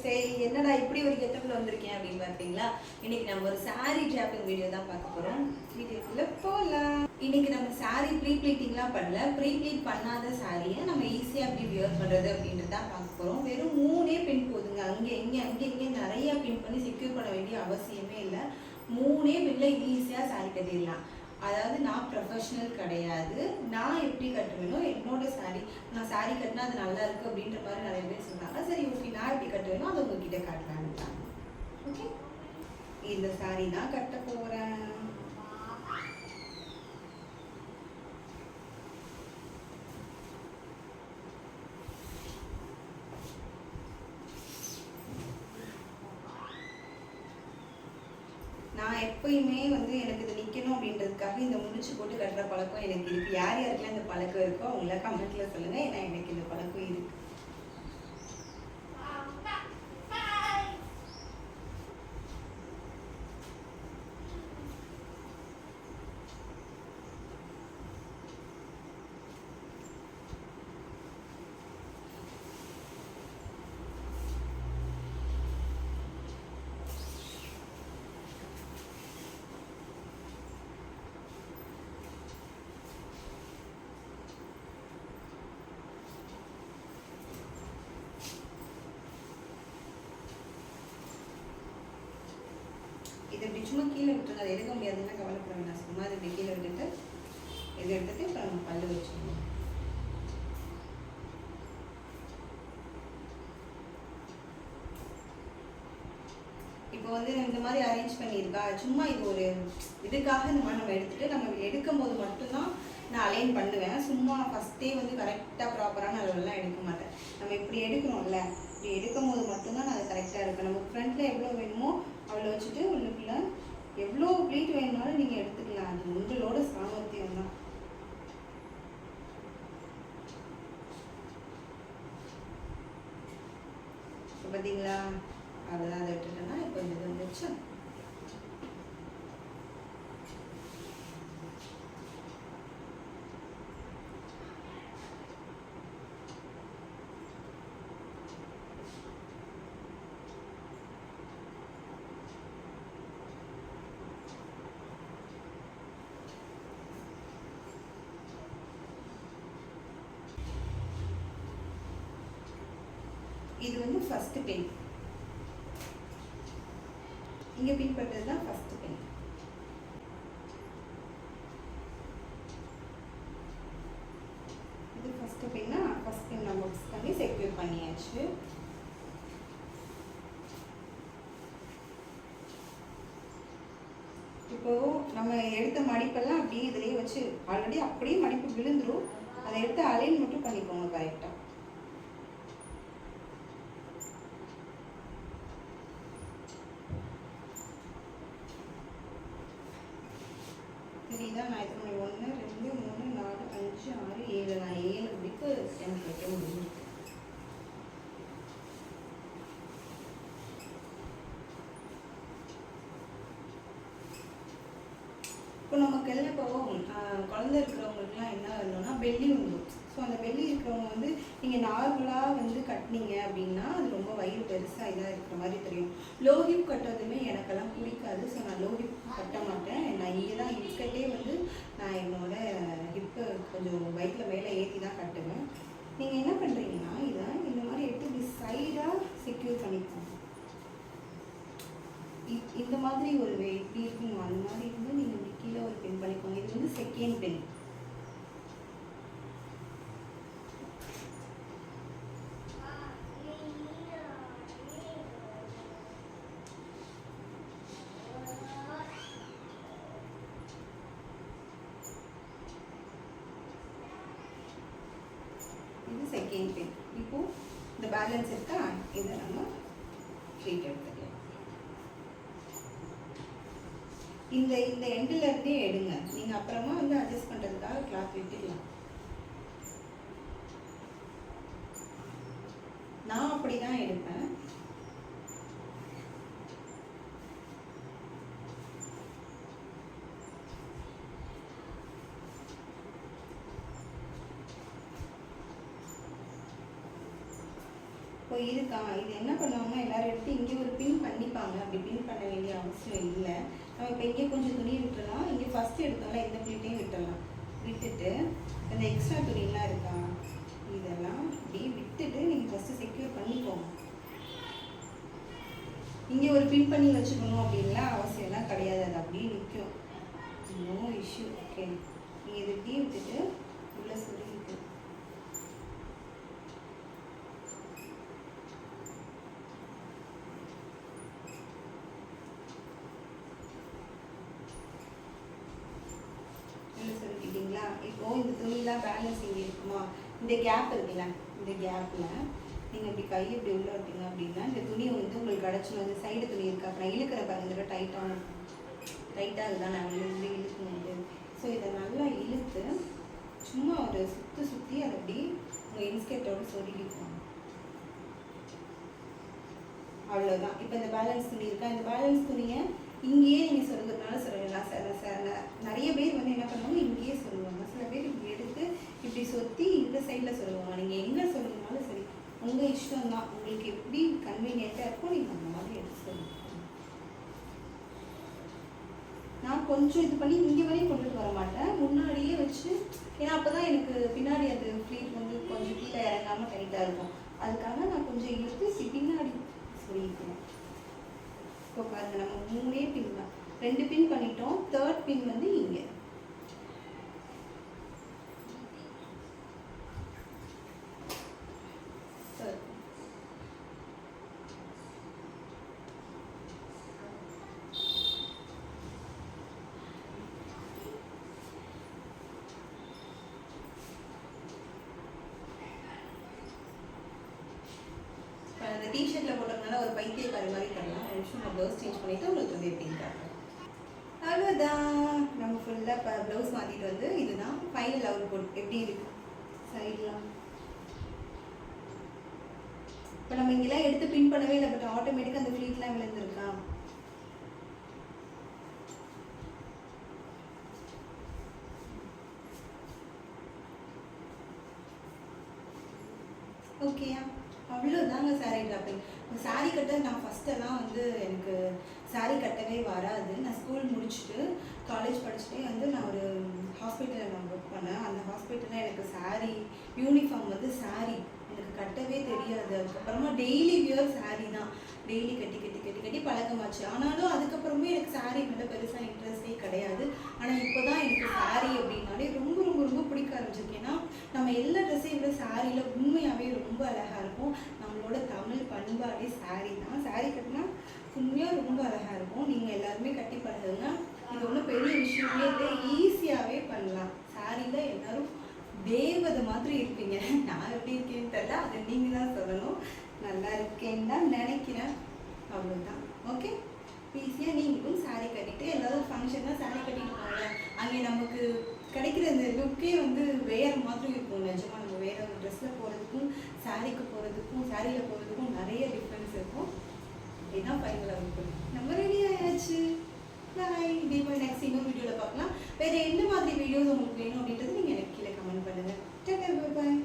சரி என்னடா இப்படி ஒரு கெட்டப்ல வந்திருக்கேன் அப்படின்னு பார்த்தீங்களா? இன்னைக்கு நம்ம ஒரு சாரி ட்ராப்பிங் வீடியோ தான் பார்க்க போறோம். வீடியோக்குள்ள போலாம். இன்னைக்கு நம்ம சாரி ப்ரீ ப்ளீட்டிங்லாம் பண்ணல. ப்ரீ ப்ளீட் பண்ணாத சாரியை நம்ம ஈஸியாக எப்படி வியர் பண்ணுறது அப்படின்றது தான் பார்க்க போகிறோம். வெறும் 3 பின் போதுங்க. அங்கே நிறைய பின் பண்ணி செக்யூர் பண்ண வேண்டிய அவசியமே இல்லை. 3 பின்ல ஈஸியாக சாரி கட்டிடலாம். அதாவது நான் ப்ரொஃபஷனல் கிடையாது. நான் எப்படி கட்டுவேனோ என்னோட சாரி, நான் சாரி கட்டினா அது நல்லா இருக்கு அப்படின்ற மாதிரி நிறைய பேர் சொல்றாங்க. சரி ஓகே, நான் எப்படி கட்டுவேனோ அதை உங்ககிட்ட காட்டலான்னு தான். ஓகே, இந்த சாரி தான் கட்ட போறேன். நான் எப்பயுமே வந்து எனக்கு இது நிற்கணும் அப்படின்றதுக்காக இந்த முடிச்சு போட்டு கட்டுற பழக்கம் எனக்கு இருக்குது. யார் யாருக்கெல்லாம் இந்த பழக்கம் இருக்கோ அவங்கள கமெண்ட்டில் சொல்லுங்கள். ஏன்னா எனக்கு இந்த பழக்கம் இருக்குது. இதை இப்படி சும்மா கீழே விட்டுருங்க. அதை எடுக்க முடியாதுன்னா கவலைப்பட வேண்டாம். சும்மா அதை இப்படி கீழே விட்டுட்டு இதை எடுத்துட்டு இப்போ நம்ம பல்லு வச்சுக்கணும். இப்போ வந்து இந்த மாதிரி அரேஞ்ச் பண்ணியிருக்கா. சும்மா இது ஒரு இதுக்காக இந்த மாதிரி நம்ம எடுத்துட்டு நம்ம எடுக்கும் போது மட்டும்தான் நான் அலைன் பண்ணுவேன். சும்மா ஃபஸ்ட்டே வந்து கரெக்டாக ப்ராப்பரான அளவெல்லாம் எடுக்க மாட்டேன். நம்ம இப்படி எடுக்கணும்ல, இப்படி எடுக்கும் போது மட்டும்தான் நான் அது கரெக்டாக இருக்கும். நமக்கு ஃப்ரண்ட்டில் எவ்வளோ வேணுமோ அவ்வளோ வச்சுட்டு உள்ளுக்குள்ள எவ்வளோ ப்ளீட் வேணுனாலும் நீங்கள் எடுத்துக்கலாம். அது உங்களோட சாமர்த்தியம் தான். இப்போ பார்த்தீங்களா, அதெல்லாம் அதை விட்டுட்டேன்னா இப்போ இந்த இது வந்துச்சு. இது வந்து ஃபர்ஸ்ட் பின். இங்க பின் பண்றது தான் ஃபர்ஸ்ட் பின். இது ஃபர்ஸ்ட் பின்னா ஃபர்ஸ்ட் பின் நம்ம ஃபிக்ஸ் பண்ணி செக்யூர் பண்ணியாச்சு. இப்போ நம்ம எடுத்த மடிப்பெல்லாம் அப்படியே இதுலயே வச்சு ஆல்ரெடி அப்படியே மடிப்பு விழுந்துரும். அதை எடுத்து அலைன் மட்டும் பண்ணிக்கோங்க கரெக்டா. இதுதான் நான் எத்தனை 1 2 3 4 5 6 7 நான் 7 முடிக்கு எனக்கு வைக்க முடியும். இப்போ நமக்கு எல்லாம் இப்போ குழந்தை இருக்கிறவங்களுக்குலாம் என்ன வேணும்னா பெல்லி வந்துடும். ஸோ அந்த பெல்லி இருக்கிறவங்க வந்து நீங்கள் நார்மலாக வந்து கட்டினீங்க அப்படின்னா அது ரொம்ப வயிறு பெருசாக இதாக இருக்கிற மாதிரி தெரியும். லோ ஹிப் கட்டுறதுமே எனக்கெல்லாம் பிடிக்காது. ஸோ நான் லோ ஹிப் கட்ட மாட்டேன். நான் இங்கே தான் ஹிப்கட்டே வந்து நான் என்னோட ஹிப்பை கொஞ்சம் வயிற்றில் மேலே ஏற்றி தான் கட்டுவேன். நீங்கள் என்ன பண்ணுறீங்கன்னா இதை இந்த மாதிரி எடுத்து இப்படி சைடாக செக்யூர் பண்ணிக்கோங்க. இந்த மாதிரி ஒரு இப்படி இருக்கணும். அந்த மாதிரி இருந்து நீங்கள் இப்படி கீழே ஒரு பின் பண்ணிக்கோங்க. இது வந்து செகண்ட் பின். இது செகண்ட் பின். இப்போ இந்த பேலன்ஸ் இருக்கா, இதை நம்ம ப்ளீட் எடுத்துக்கலாம். இந்த எண்டில் இருந்தே எடுங்க. நீங்கள் அப்புறமா வந்து அட்ஜஸ்ட் பண்ணுறதுக்காக கிளாத் விட்டுக்கலாம். நான் அப்படி தான் எடுப்பேன். இப்போ இருக்கா இது என்ன பண்ணுவாங்கன்னா எல்லாரும் அப்படி பின் பண்ண வேண்டிய அவசியம் இல்லை. நம்ம இப்போ இங்கே கொஞ்சம் துணி விட்டுறலாம். இங்கே ஃபஸ்ட்டு எடுத்தோம்ல இந்த ப்ளீட்டையும் விட்டுடலாம். விட்டுட்டு இந்த எக்ஸ்ட்ரா துணிலாம் இருக்கா இதெல்லாம் அப்படியே விட்டுட்டு நீங்கள் ஃபஸ்ட்டு செக்யூர் பண்ணிக்கோங்க. இங்கே ஒரு பின் பண்ணி வச்சுக்கணும் அப்படின்லாம் அவசியம்லாம் கிடையாது. அது அப்படியே நிற்கும். No issue. ஓகே, நீங்கள் இதை இப்படியே விட்டுட்டு உள்ளே சொல்லிட்டு சொல்லிக்கிட்டீங்களா? இப்போ இந்த துணிலாம் பேலன்ஸ் இங்கே இருக்குமா, இந்த கேப் இருக்குல்ல, இந்த கேப்பில் நீங்கள் இப்படி கையை இப்படி உள்ள விட்டீங்க அப்படின்னா இந்த துணி வந்து உங்களுக்கு கிடச்சிடும். இந்த சைடு துணி இருக்குது. அப்புறம் இழுக்கிற பாருங்க டைட்டாக இதுதான் நான் வந்து இழுக்கணும். ஸோ இதை நல்லா இழுத்து சும்மா ஒரு சுற்றி அதை அப்படி உங்கள் இன்ஸ்கர்ட்டோடு சொருகிப்போம். அவ்வளோதான். இப்போ இந்த பேலன்ஸ் துணி இருக்கா, இந்த பேலன்ஸ் துணியை இங்கேயே நீங்கள் சொல்கிறதுனால சொல்லலாம். நிறைய பேர் வந்து என்ன பண்ணுவாங்க, இங்கேயே சொல்லுவாங்க. சில பேர் இப்படி எடுத்து இப்படி சொத்தி இந்த சைடில் சொல்லுவாங்க. நீங்கள் எங்கே சொல்லுங்கனாலும் சரி, உங்கள் இஷ்டம் தான். உங்களுக்கு எப்படி கன்வீனியண்ட்டாக இருக்கும் நீங்கள் அந்த மாதிரி எடுத்து சொல்லுங்கள். நான் கொஞ்சம் இது பண்ணி இங்கே வரையும் கொண்டுட்டு வர மாட்டேன், முன்னாடியே வச்சு. ஏன்னா அப்போ தான் எனக்கு பின்னாடி அது ஃப்ளீட் வந்து கொஞ்சம் கீழே இறங்காமல் டைட்டாக இருக்கும். அதுக்காக நான் கொஞ்சம் இழுத்து பின்னாடி சொல்லிக்கிறேன். இப்போ பாருங்கள், நம்ம 3 பின் தான், 2 பின் பண்ணிட்டோம். 3rd பின் வந்து இங்கே. அந்த டிஷர்ட்டில் போட்டதுனால ஒரு பைத்தியக்காரி மாதிரி பண்ணலாம். ஒரு நிமிஷம் நான் ப்ளவுஸ் சேஞ்ச் பண்ணிவிட்டு உங்களுக்கு வந்து எப்படி காட்டுறேன். அவ்வளோதான், நம்ம ஃபுல்லாக இப்போ ப்ளவுஸ் மாற்றிட்டு வந்து இதுதான் ஃபைனல் அவுட்புட். எப்படி இருக்கு சைட்லாம். இப்போ நம்ம இங்கெல்லாம் எடுத்து பின் பண்ணவே இல்லை, பட் ஆட்டோமேட்டிக்காக அந்த ஃப்ளீட்லாம் விழுந்துருக்கா. ஓகேயா? அவ்வளோதாங்க சாரீ ட்ராப்பிங். சாரீ கட்ட நான் ஃபஸ்ட்டெல்லாம் வந்து எனக்கு சாரீ கட்டவே வராது. நான் ஸ்கூல் முடிச்சுட்டு காலேஜ் படிச்சுட்டே வந்து நான் ஒரு ஹாஸ்பிட்டலில் நான் ஒர்க் பண்ணேன். அந்த ஹாஸ்பிட்டலில் எனக்கு சாரீ யூனிஃபார்ம் வந்து சாரீ எனக்கு கட்டவே தெரியாது. அதுக்கப்புறமா டெய்லி வியர் சாரீ தான், டெய்லி கட்டி கட்டி கட்டி கட்டி பழக்கமாச்சு. ஆனாலும் அதுக்கப்புறமே எனக்கு சாரீ மேலே பெருசாக இன்ட்ரெஸ்டே கிடையாது. ஆனால் இப்போ தான் எனக்கு சாரீ அப்படின்னாலே ரொம்ப ரொம்ப ரொம்ப பிடிக்க ஆரம்பிச்சிருக்கு. ஏன்னா நம்ம எல்லா ட்ரெஸ்ஸையும் விட சாரியில் உண்மையாகவே ரொம்ப அழகாக இருக்கும். நம்மளோட தமிழ் பண்பாடே சாரீ தான். சாரீ கட்டினா உண்மையாக ரொம்ப அழகாக இருக்கும். நீங்கள் எல்லாருமே கட்டி பழகுங்க. இது ஒன்றும் பெரிய விஷயமே இல்லை, ஈஸியாகவே பண்ணலாம். சாரியில் எல்லோரும் தேவதை மாதிரி இருப்பீங்க. நான் எப்படி இருக்கேன்னு தெரியல, அதை நீங்கள் தான் சொல்லணும். நல்லா இருக்கேன்னு தான் நினைக்கிறேன். அவ்வளோதான். ஓகே, ஈஸியாக நீங்களும் சாரீ கட்டிட்டு ஏதாவது ஃபங்க்ஷன்னா சாரீ கட்டிட்டு போங்க. அங்கே நமக்கு கிடைக்கிற இந்த லுக்கே வந்து வேறு மாதிரி இருக்கும். நிஜமாக நம்ம வேறு ஒரு ட்ரெஸ்ஸில் போகிறதுக்கும் சாரீக்கு போகிறதுக்கும் சாரியில் போகிறதுக்கும் நிறைய டிஃப்ரென்ஸ் இருக்கும். இதுதான் ஃபைனலாக இருக்கும். நம்ம ரெடி ஆயாச்சு. பாய். இதே மாதிரி நெக்ஸ்ட் இன்னொரு வீடியோவில் பார்க்கலாம். வேறு எந்த மாதிரி வீடியோஸ் உங்களுக்கு வேணும் அப்படின்றது நீங்கள் எனக்கு கீழே கமெண்ட் பண்ணுங்கள். பாய்.